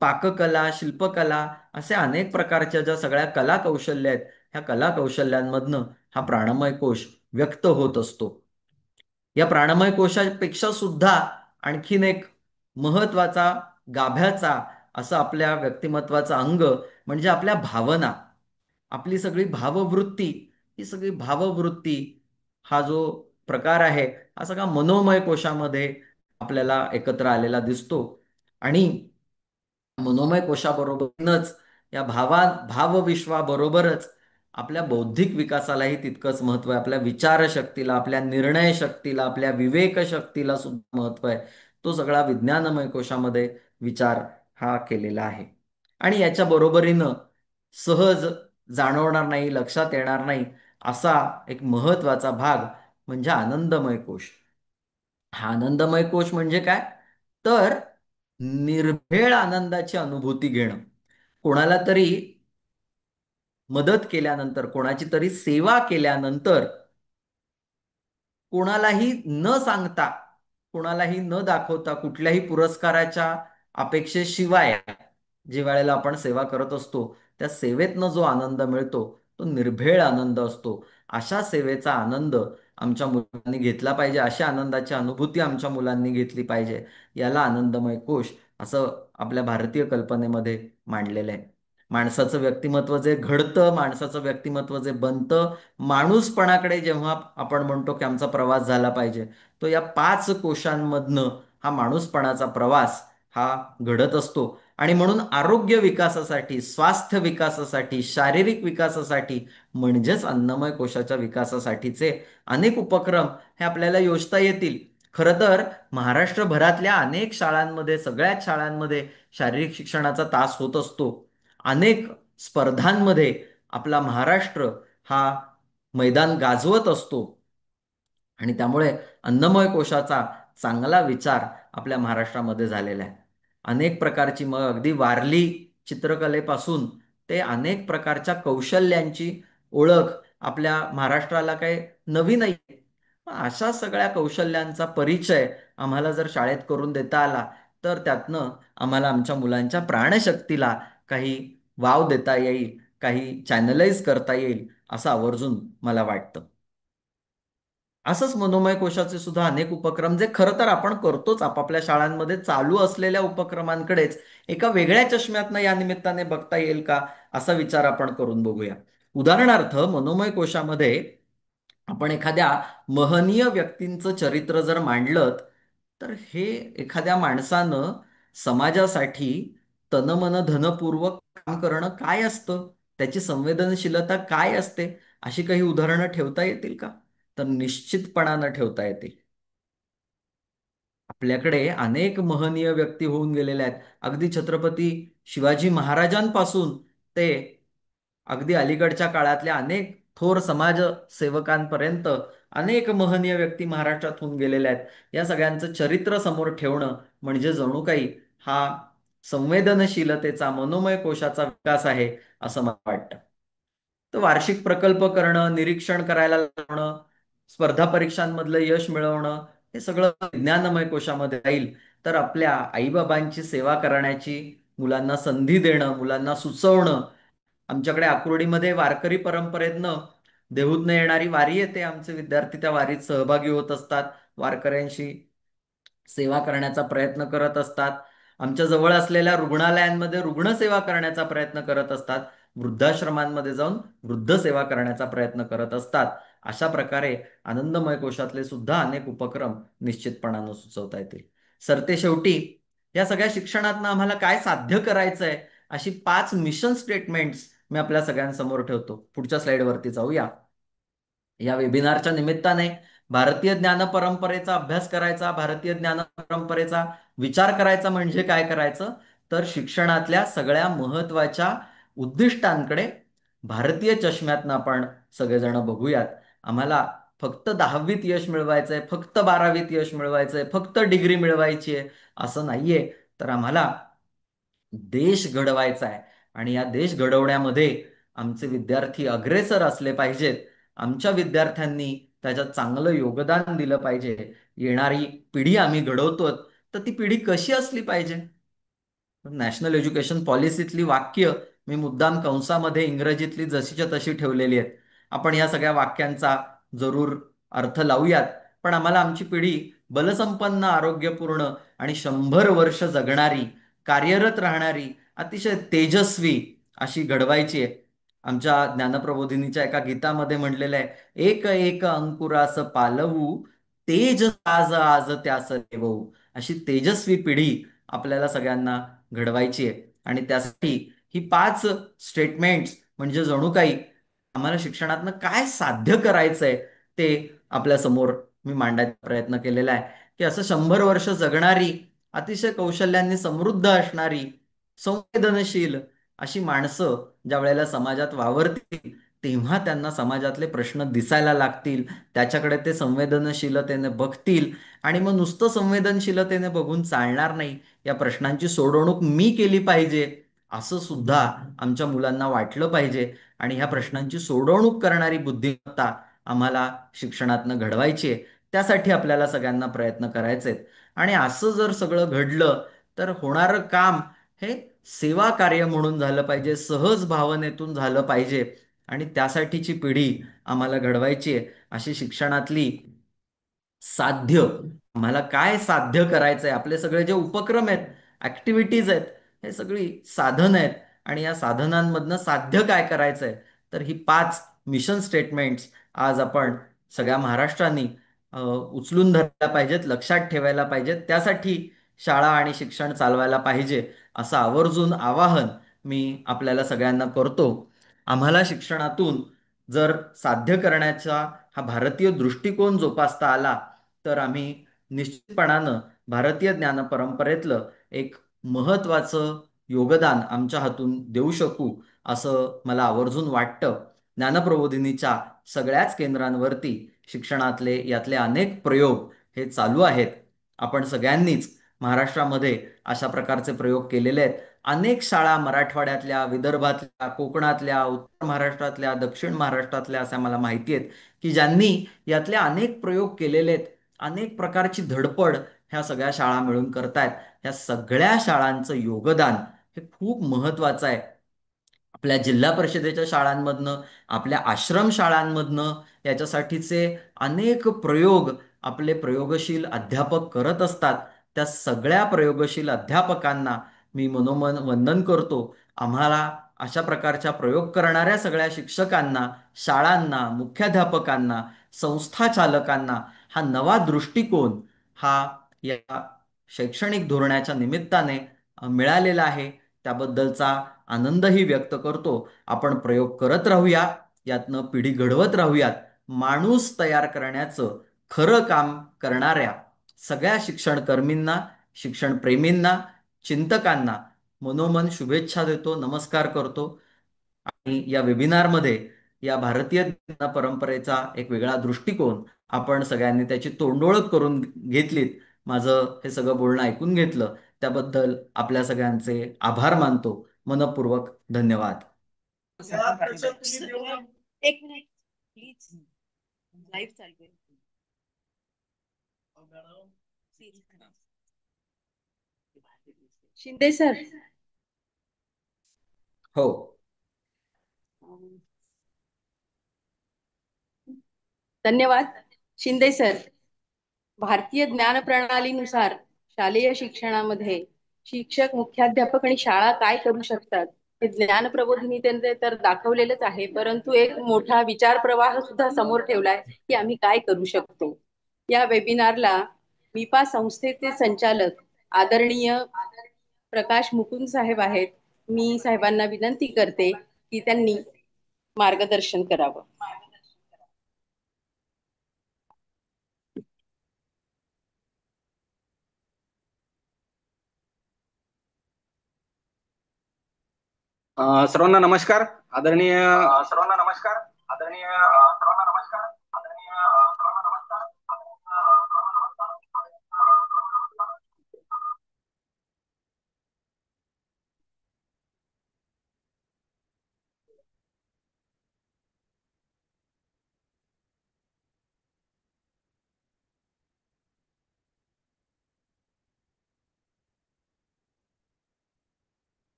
Speaker 3: पाककला, शिल्पकला असे अनेक प्रकारच्या ज्या सगळ्या कला कौशल्य आहेत, ह्या कला कौशल्यांमधनं हा प्राणमय कोश व्यक्त होत असतो. या प्राणमय कोशापेक्षा सुद्धा आणखीन एक महत्वाचा, गाभ्याचा असं आपल्या व्यक्तिमत्वाचा अंग म्हणजे आपल्या भावना, आपली सगळी भाववृत्ती. ही सगळी भाववृत्ती हा जो प्रकार आहे हा सगळा मनोमय कोशामध्ये आपल्याला एकत्र आलेला दिसतो. आणि मनोमय कोशाबरोबरच या भावविश्वाबरोबरच आपल्या बौद्धिक विकासालाही तितकंच महत्व आहे. आपल्या विचारशक्तीला, आपल्या निर्णय शक्तीला, आपल्या विवेक शक्तीला सुद्धा महत्व आहे. तो सगळा विज्ञानमय कोशामध्ये विचार हा केलेला आहे. आणि याच्या बरोबरीनं सहज जाणवणार नाही, लक्षात येणार नाही असा एक महत्वाचा भाग म्हणजे आनंदमय कोश. हा आनंदमय कोश म्हणजे काय, तर निर्भेळ आनंदाची अनुभूती घेणं. कोणाला तरी मदत केल्यानंतर, कोणाची तरी सेवा केल्यानंतर, कोणालाही न सांगता, कोणालाही न दाखवता, कुठल्याही पुरस्काराच्या अपेक्षेशिवाय जे वेळेला आपण सेवा करत असतो त्या सेवेतनं जो आनंद मिळतो तो निर्भेळ आनंद असतो. अशा सेवेचा आनंद आमच्या मुलांनी घेतला पाहिजे, अशा आनंदाची अनुभूती आमच्या मुलांनी घेतली पाहिजे. याला आनंदमय कोश असं आपल्या भारतीय कल्पनेमध्ये मांडलेलं आहे. माणसाचं व्यक्तिमत्व जे घडतं, माणसाचं व्यक्तिमत्व जे बनतं, माणूसपणाकडे जेव्हा आपण म्हणतो की आमचा प्रवास झाला पाहिजे, तो या 5 कोशांमधनं हा माणूसपणाचा प्रवास हा घडत असतो. आणि म्हणून आरोग्य विकासासाठी, स्वास्थ्य विकासासाठी, शारीरिक विकासासाठी म्हणजेच अन्नमय कोशाच्या विकासासाठीचे अनेक उपक्रम हे आपल्याला योजता येतील. खरं तर महाराष्ट्रभरातल्या अनेक शाळांमध्ये, सगळ्याच शाळांमध्ये शारीरिक शिक्षणाचा तास होत असतो. अनेक स्पर्धांमध्ये आपला महाराष्ट्र हा मैदान गाजवत असतो. आणि त्यामुळे अन्नमय कोशाचा चांगला विचार आपल्या महाराष्ट्रामध्ये झालेला आहे. अनेक प्रकारची, मग अगदी वारली चित्रकलेपासून ते अनेक प्रकारच्या कौशल्यांची ओळख आपल्या महाराष्ट्राला काही नवीन नाही. अशा सगळ्या कौशल्यांचा परिचय आम्हाला जर शाळेत करून देता आला, तर त्यातनं आम्हाला आमच्या मुलांच्या प्राणशक्तीला काही वाव देता येईल, काही चॅनलाइज करता येईल, असं आवर्जून मला वाटतं. असंच मनोमय कोशाचे सुद्धा अनेक उपक्रम, जे खरं तर आपण करतोच आपापल्या शाळांमध्ये, चालू असलेल्या उपक्रमांकडेच एका वेगळ्या चष्म्यातनं या निमित्ताने बघता येईल का, असा विचार आपण करून बघूया. उदाहरणार्थ, मनोमय कोशामध्ये आपण एखाद्या महनीय व्यक्तींचं चरित्र जर मांडलं, तर हे एखाद्या माणसानं समाजासाठी तनमन धनपूर्वक काम करणं काय असतं, त्याची संवेदनशीलता काय असते, अशी काही उदाहरणं ठेवता येतील का? तर निश्चितपणानं ठेवता येतील. आपल्याकडे अनेक महनीय व्यक्ती होऊन गेलेल्या आहेत. अगदी छत्रपती शिवाजी महाराजांपासून ते अगदी अलीकडच्या काळातल्या अनेक थोर समाजसेवकांपर्यंत अनेक महनीय व्यक्ती महाराष्ट्रात होऊन गेलेल्या आहेत. या सगळ्यांचं चरित्र समोर ठेवणं म्हणजे जणू काही हा संवेदनशीलतेचा, मनोमय कोशाचा विकास आहे, असं मला वाटतं. तर वार्षिक प्रकल्प करणं, निरीक्षण करायला लावणं, स्पर्धा परीक्षांमधलं यश मिळवणं, हे सगळं विज्ञानमय कोशामध्ये राहील, तर आपल्या आईबाबांची सेवा करण्याची मुलांना संधी देणं, मुलांना सुचवणं. आमच्याकडे आकुर्डीमध्ये वारकरी परंपरेतनं देहूतनं येणारी वारी येते. आमचे विद्यार्थी त्या वारीत सहभागी होत असतात, वारकऱ्यांशी सेवा करण्याचा प्रयत्न करत असतात. आमच्या जवळ असलेल्या रुग्णालयांमध्ये रुग्णसेवा करण्याचा प्रयत्न करत असतात. वृद्धाश्रमांमध्ये जाऊन वृद्ध सेवा करण्याचा प्रयत्न करत असतात. अशा प्रकारे आनंदमय कोशातले सुद्धा अनेक उपक्रम निश्चितपणानं सुचवता येतील. सरते शेवटी या सगळ्या शिक्षणातनं आम्हाला काय साध्य करायचंय, अशी 5 मिशन स्टेटमेंट्स मी आपल्या सगळ्यांसमोर ठेवतो. पुढच्या स्लाइडवरती जाऊया. या वेबिनारच्या निमित्ताने भारतीय ज्ञान परंपरेचा अभ्यास करायचा, भारतीय ज्ञान परंपरेचा विचार करायचा म्हणजे काय करायचं, तर शिक्षणातल्या सगळ्या महत्वाच्या उद्दिष्टांकडे भारतीय चष्म्यातनं आपण सगळेजण बघूयात. आम्हाला फक्त 10वीत यश मिळवायचंय, फक्त 12वीत यश मिळवायचंय, फक्त डिग्री मिळवायची आहे, असं नाहीये. तर आम्हाला देश घडवायचा आहे. आणि या देश घडवण्यामध्ये आमचे विद्यार्थी अग्रेसर असले पाहिजेत. आमच्या विद्यार्थ्यांनी त्याच्यात चांगलं योगदान दिलं पाहिजे. येणारी पिढी आम्ही घडवतो, तर ती पिढी कशी असली पाहिजे? नॅशनल एज्युकेशन पॉलिसीतली वाक्य मी मुद्दाम कंसामध्ये इंग्रजीतली जशीच्या तशी ठेवलेली आहेत. आपण या सगळ्या वाक्यांचा जरूर अर्थ लावूयात. पण आम्हाला आमची पिढी बलसंपन्न, आरोग्यपूर्ण आणि 100 वर्ष जगणारी, कार्यरत राहणारी, अतिशय तेजस्वी अशी घडवायची आहे. आमच्या ज्ञानप्रबोधिनीच्या एका गीतामध्ये म्हटलेलं आहे, एक एक अंकुरास पालवू, तेज आज आज त्यास देवू. अशी तेजस्वी पिढी आपल्याला सगळ्यांना घडवायची आहे. आणि त्यासाठी ही 5 स्टेटमेंट्स म्हणजे जणू काही आम्हाला शिक्षणातनं काय साध्य करायचंय ते आपल्या समोर मी मांडायचा प्रयत्न केलेला आहे. की असं 100 वर्ष जगणारी, अतिशय कौशल्यांनी समृद्ध असणारी, संवेदनशील अशी माणसं ज्या वेळेला समाजात वावरतील, तेव्हा त्यांना समाजातले प्रश्न दिसायला लागतील, त्याच्याकडे ते संवेदनशीलतेने बघतील. आणि मग नुसतं संवेदनशीलतेने बघून चालणार नाही, या प्रश्नांची सोडवणूक मी केली पाहिजे, असं सुद्धा आमच्या मुलांना वाटलं पाहिजे. आणि ह्या प्रश्नांची सोडवणूक करणारी बुद्धिमत्ता आम्हाला शिक्षणातनं घडवायची आहे. त्यासाठी आपल्याला सगळ्यांना प्रयत्न करायचे आहेत. आणि असं जर सगळं घडलं, तर होणारं काम हे सेवा कार्य म्हणून झालं पाहिजे, सहज भावनेतून झालं पाहिजे. आणि त्यासाठीची पिढी आम्हाला घडवायची आहे. अशी शिक्षणातली साध्य, मला काय साध्य करायचंय, आपले सगळे जे उपक्रम आहेत, ऍक्टिव्हिटीज आहेत, हे सगळी साधन आहेत. आणि या साधनांमधनं साध्य काय करायचंय, तर ही 5 मिशन स्टेटमेंट्स आज आपण सगळ्या महाराष्ट्राने उचलून धरल्या पाहिजेत, लक्षात ठेवायला पाहिजेत. त्यासाठी शाळा आणि शिक्षण चालवायला पाहिजे असं आवर्जून आवाहन मी आपल्याला सगळ्यांना करतो. आम्हाला शिक्षणातून जर साध्य करण्याचा हा भारतीय दृष्टिकोन जोपासता आला तर आम्ही निश्चितपणानं भारतीय ज्ञान परंपरेतलं एक महत्त्वाचं योगदान आमच्या हातून देऊ शकू असं मला आवर्जून वाटतं. ज्ञानप्रबोधिनीच्या सगळ्याच केंद्रांवरती शिक्षणातले यातले अनेक प्रयोग हे चालू आहेत. आपण सगळ्यांनीच महाराष्ट्रामध्ये अशा प्रकारचे प्रयोग केलेले आहेत. अनेक शाळा मराठवाड्यातल्या, विदर्भातल्या, कोकणातल्या, उत्तर महाराष्ट्रातल्या, दक्षिण महाराष्ट्रातल्या अशा मला माहिती आहेत की ज्यांनी यातले अनेक प्रयोग केलेले आहेत. अनेक प्रकारची धडपड ह्या सगळ्या शाळा मिळून करतायत. ह्या सगळ्या शाळांचं योगदान हे खूप महत्त्वाचं आहे. आपल्या जिल्हा परिषदेच्या शाळांमधनं, आपल्या आश्रम शाळांमधनं याच्यासाठीचे अनेक प्रयोग आपले प्रयोगशील अध्यापक करत असतात. त्या सगळ्या प्रयोगशील अध्यापकांना मी मनोमन वंदन करतो. आम्हाला अशा प्रकारच्या प्रयोग करणाऱ्या सगळ्या शिक्षकांना, शाळांना, मुख्याध्यापकांना, संस्था चालकांना हा नवा दृष्टिकोन हा या शैक्षणिक धोरणाच्या निमित्ताने मिळालेला आहे. त्याबद्दलचा आनंदही व्यक्त करतो. आपण प्रयोग करत राहूया, यातनं पिढी घडवत राहूयात. माणूस तयार करण्याचं खरं काम करणाऱ्या सगळ्या शिक्षणकर्मींना, शिक्षणप्रेमींना, चिंतकांना मनोमन शुभेच्छा देतो, नमस्कार करतो. आणि या वेबिनारमध्ये या भारतीय ज्ञान परंपरेचा एक वेगळा दृष्टिकोन आपण सगळ्यांनी त्याची तोंडओळख करून घेतलीत. माझं हे सगळं बोलणं ऐकून घेतलं त्याबद्दल आपल्या सगळ्यांचे आभार मानतो. मनपूर्वक धन्यवाद.
Speaker 2: एक मिनिट प्लीज, लाईव्ह चालू आहे. शिंदे सर.
Speaker 3: हो.
Speaker 2: धन्यवाद शिंदे सर. भारतीय ज्ञान प्रणालीनुसार शालेय शिक्षणामध्ये शिक्षक, मुख्याध्यापक आणि शाळा काय करू शकतात हे ज्ञान प्रबोधिनी त्यांचे तर दाखवलेलंच आहे, परंतु एक मोठा विचार प्रवाह सुद्धा समोर ठेवलाय की आम्ही काय करू शकतो. या वेबिनारला मिपा संस्थेचे संचालक आदरणीय प्रकाश मुकुंद साहेब आहेत. मी साहेबांना विनंती करते की त्यांनी मार्गदर्शन करावं.
Speaker 4: सर्वांना नमस्कार. आदरणीय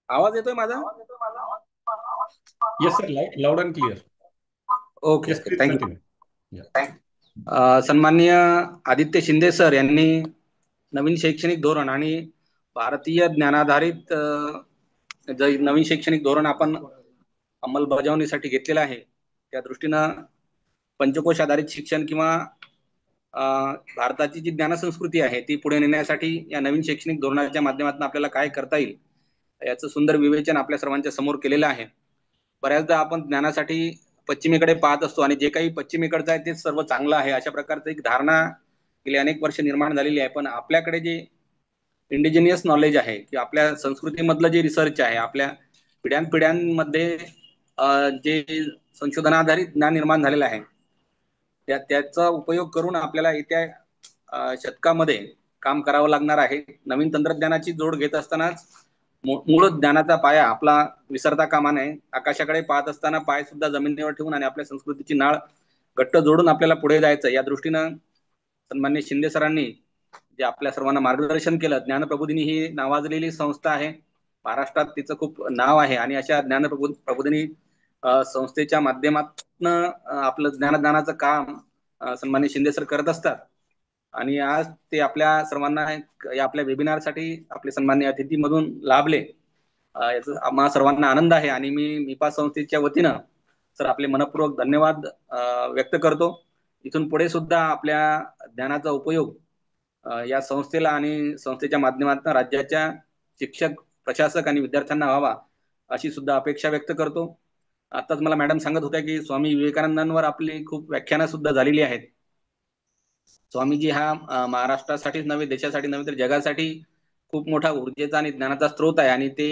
Speaker 4: आवाज येतोय माझा?
Speaker 1: Yes, sir. Loud and clear.
Speaker 4: Okay
Speaker 1: Yes,
Speaker 4: okay,
Speaker 1: please
Speaker 4: thank you.
Speaker 1: continue. Yeah.
Speaker 4: सन्माननीय आदित्य शिंदे सर यांनी नवीन शैक्षणिक धोरण आणि भारतीय ज्ञानाधारित जे नवीन शैक्षणिक धोरण आपण अंमलबजावणीसाठी घेतलेलं आहे त्या दृष्टीनं पंचकोश आधारित शिक्षण किंवा भारताची जी ज्ञानसंस्कृती आहे ती पुढे नेण्यासाठी या नवीन शैक्षणिक धोरणाच्या माध्यमातून आपल्याला काय करता येईल याचं सुंदर विवेचन आपल्या सर्वांच्या समोर केलेलं आहे. बऱ्याचदा आपण ज्ञानासाठी पश्चिमेकडे पाहत असतो आणि जे काही पश्चिमेकडचं आहे ते सर्व चांगलं आहे अशा प्रकारचं एक धारणा गेली अनेक वर्ष निर्माण झालेली आहे. पण आपल्याकडे जे इंडिजिनियस नॉलेज आहे की आपल्या संस्कृतीमधलं जे रिसर्च आहे, आपल्या पिढ्यानपिढ्यांमध्ये जे संशोधनाधारित ज्ञान निर्माण झालेलं आहे त्याचा उपयोग करून आपल्याला येत्या शतकामध्ये काम करावं लागणार आहे. नवीन तंत्रज्ञानाची जोड घेत असतानाच मूळ ज्ञानाचा पाया आपला विसरता कामा नये. आकाशाकडे पाहत असताना पाय सुद्धा जमिनीवर ठेवून आणि आपल्या संस्कृतीची नाळ घट्ट जोडून आपल्याला पुढे जायचं. या दृष्टीनं सन्माननीय शिंदे सरांनी जे आपल्या सर्वांना मार्गदर्शन केलं. ज्ञानप्रबोधिनी ही नावाजलेली संस्था आहे, महाराष्ट्रात तिचं खूप नाव आहे आणि अशा ज्ञानप्रबोधिनी संस्थेच्या माध्यमातून आपलं ज्ञानाचं काम सन्माननीय शिंदे सर करत असतात. आणि आज ते आपल्या सर्वांना या आपल्या वेबिनारसाठी आपले सन्माननीय अतिथीमधून लाभले. याचा आम्हा सर्वांना आनंद आहे आणि मी मिपा संस्थेच्या वतीनं सर आपले मनपूर्वक धन्यवाद व्यक्त करतो. इथून पुढे सुद्धा आपल्या ज्ञानाचा उपयोग या संस्थेला आणि संस्थेच्या माध्यमातून राज्याच्या शिक्षक, प्रशासक आणि विद्यार्थ्यांना व्हावा अशी सुद्धा अपेक्षा व्यक्त करतो. आताच मला मॅडम सांगत होत्या की स्वामी विवेकानंदांवर आपली खूप व्याख्यानं सुद्धा झालेली आहेत. स्वामीजी हा महाराष्ट्रासाठीच नव्हे, देशासाठी नव्हे तर जगासाठी खूप मोठा ऊर्जेचा आणि ज्ञानाचा स्रोत आहे आणि ते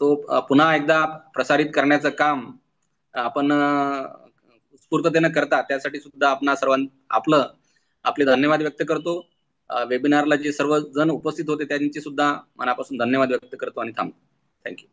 Speaker 4: तो पुन्हा एकदा प्रसारित करण्याचं काम आपण उत्स्फूर्ततेने करता, त्यासाठी सुद्धा आपण आपले धन्यवाद व्यक्त करतो. वेबिनारला जे सर्व जण उपस्थित होते त्यांचे सुद्धा मनापासून धन्यवाद व्यक्त करतो आणि थांबतो. थँक्यू.